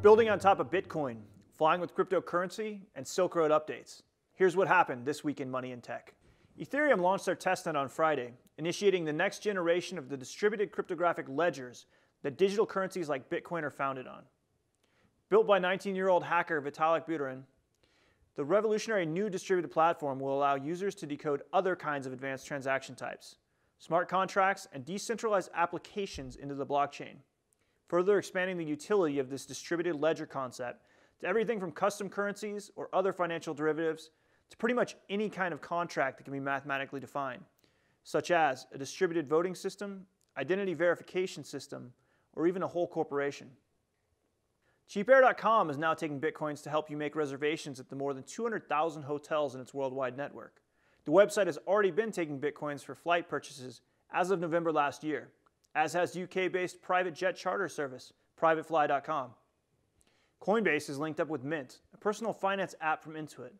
Building on top of Bitcoin, flying with cryptocurrency, and Silk Road updates. Here's what happened this week in Money and Tech. Ethereum launched their testnet on Friday, initiating the next generation of the distributed cryptographic ledgers that digital currencies like Bitcoin are founded on. Built by 19-year-old hacker Vitalik Buterin, the revolutionary new distributed platform will allow users to decode other kinds of advanced transaction types, smart contracts, and decentralized applications into the blockchain, further expanding the utility of this distributed ledger concept to everything from custom currencies or other financial derivatives to pretty much any kind of contract that can be mathematically defined, such as a distributed voting system, identity verification system, or even a whole corporation. Cheapair.com is now taking Bitcoins to help you make reservations at the more than 200,000 hotels in its worldwide network. The website has already been taking Bitcoins for flight purchases as of November last year, as has UK-based private jet charter service, privatefly.com. Coinbase is linked up with Mint, a personal finance app from Intuit,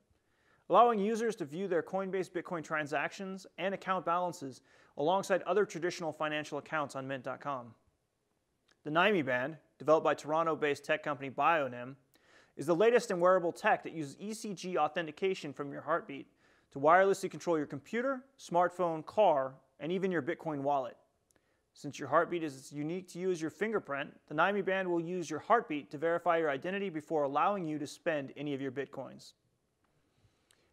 allowing users to view their Coinbase Bitcoin transactions and account balances alongside other traditional financial accounts on Mint.com. The Nymi band, developed by Toronto-based tech company Bionym, is the latest in wearable tech that uses ECG authentication from your heartbeat to wirelessly control your computer, smartphone, car, and even your Bitcoin wallet. Since your heartbeat is as unique to you as your fingerprint, the Nymi band will use your heartbeat to verify your identity before allowing you to spend any of your Bitcoins.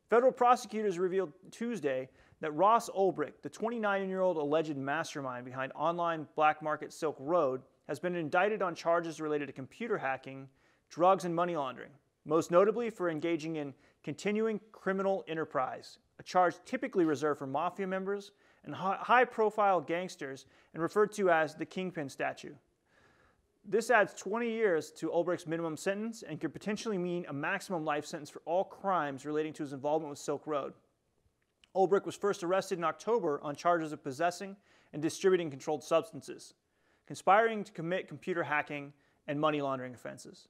Federal prosecutors revealed Tuesday that Ross Ulbricht, the 29-year-old alleged mastermind behind online black market Silk Road, has been indicted on charges related to computer hacking, drugs, and money laundering, most notably for engaging in continuing criminal enterprise, a charge typically reserved for mafia members and high-profile gangsters and referred to as the Kingpin statute. This adds 20 years to Ulbricht's minimum sentence and could potentially mean a maximum life sentence for all crimes relating to his involvement with Silk Road. Ulbricht was first arrested in October on charges of possessing and distributing controlled substances, conspiring to commit computer hacking, and money laundering offenses.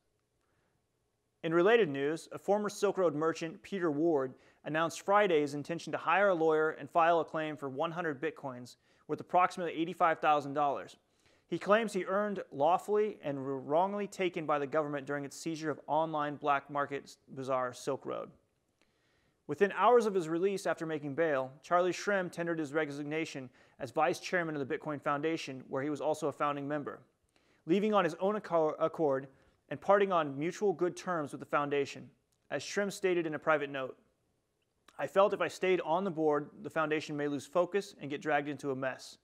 In related news, a former Silk Road merchant, Peter Ward, announced Friday his intention to hire a lawyer and file a claim for 100 Bitcoins worth approximately $85,000. He claims he earned lawfully and were wrongly taken by the government during its seizure of online black market bazaar Silk Road. Within hours of his release after making bail, Charlie Shrem tendered his resignation as vice chairman of the Bitcoin Foundation, where he was also a founding member, leaving on his own accord and parting on mutual good terms with the foundation. As Shrem stated in a private note, "I felt if I stayed on the board, the foundation may lose focus and get dragged into a mess."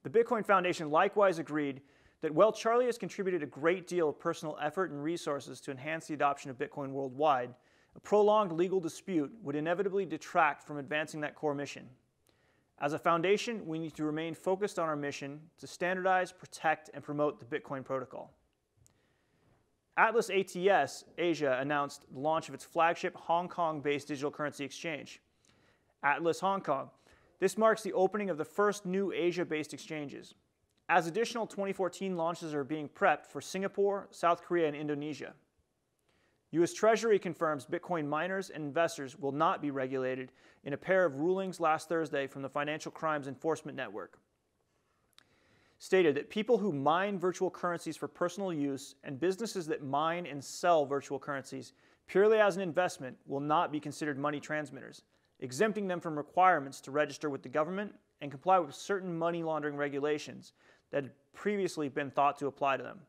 The Bitcoin Foundation likewise agreed that while Charlie has contributed a great deal of personal effort and resources to enhance the adoption of Bitcoin worldwide, a prolonged legal dispute would inevitably detract from advancing that core mission. As a foundation, we need to remain focused on our mission to standardize, protect, and promote the Bitcoin protocol. Atlas ATS Asia announced the launch of its flagship Hong Kong-based digital currency exchange, Atlas Hong Kong. This marks the opening of the first new Asia-based exchanges, as additional 2014 launches are being prepped for Singapore, South Korea, and Indonesia. U.S. Treasury confirms Bitcoin miners and investors will not be regulated in a pair of rulings last Thursday from the Financial Crimes Enforcement Network, stated that people who mine virtual currencies for personal use and businesses that mine and sell virtual currencies purely as an investment will not be considered money transmitters, exempting them from requirements to register with the government and comply with certain money laundering regulations that had previously been thought to apply to them.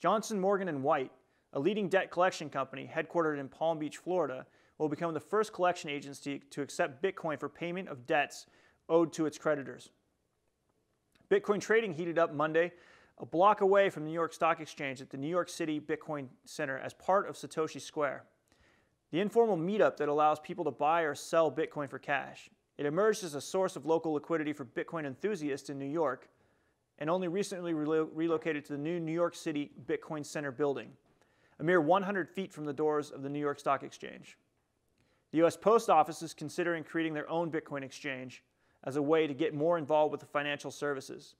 Johnson, Morgan & White, a leading debt collection company headquartered in Palm Beach, Florida, will become the first collection agency to accept Bitcoin for payment of debts owed to its creditors. Bitcoin trading heated up Monday, a block away from the New York Stock Exchange at the New York City Bitcoin Center as part of Satoshi Square, the informal meetup that allows people to buy or sell Bitcoin for cash. It emerged as a source of local liquidity for Bitcoin enthusiasts in New York and only recently relocated to the new New York City Bitcoin Center building, a mere 100 feet from the doors of the New York Stock Exchange. The U.S. Post Office is considering creating their own Bitcoin exchange as a way to get more involved with the financial services,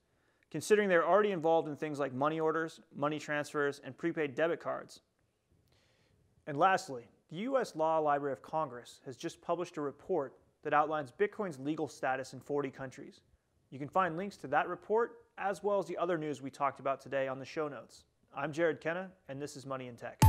considering they're already involved in things like money orders, money transfers, and prepaid debit cards. And lastly, the U.S. Law Library of Congress has just published a report that outlines Bitcoin's legal status in 40 countries. You can find links to that report as well as the other news we talked about today on the show notes. I'm Jared Kenna, and this is Money in Tech.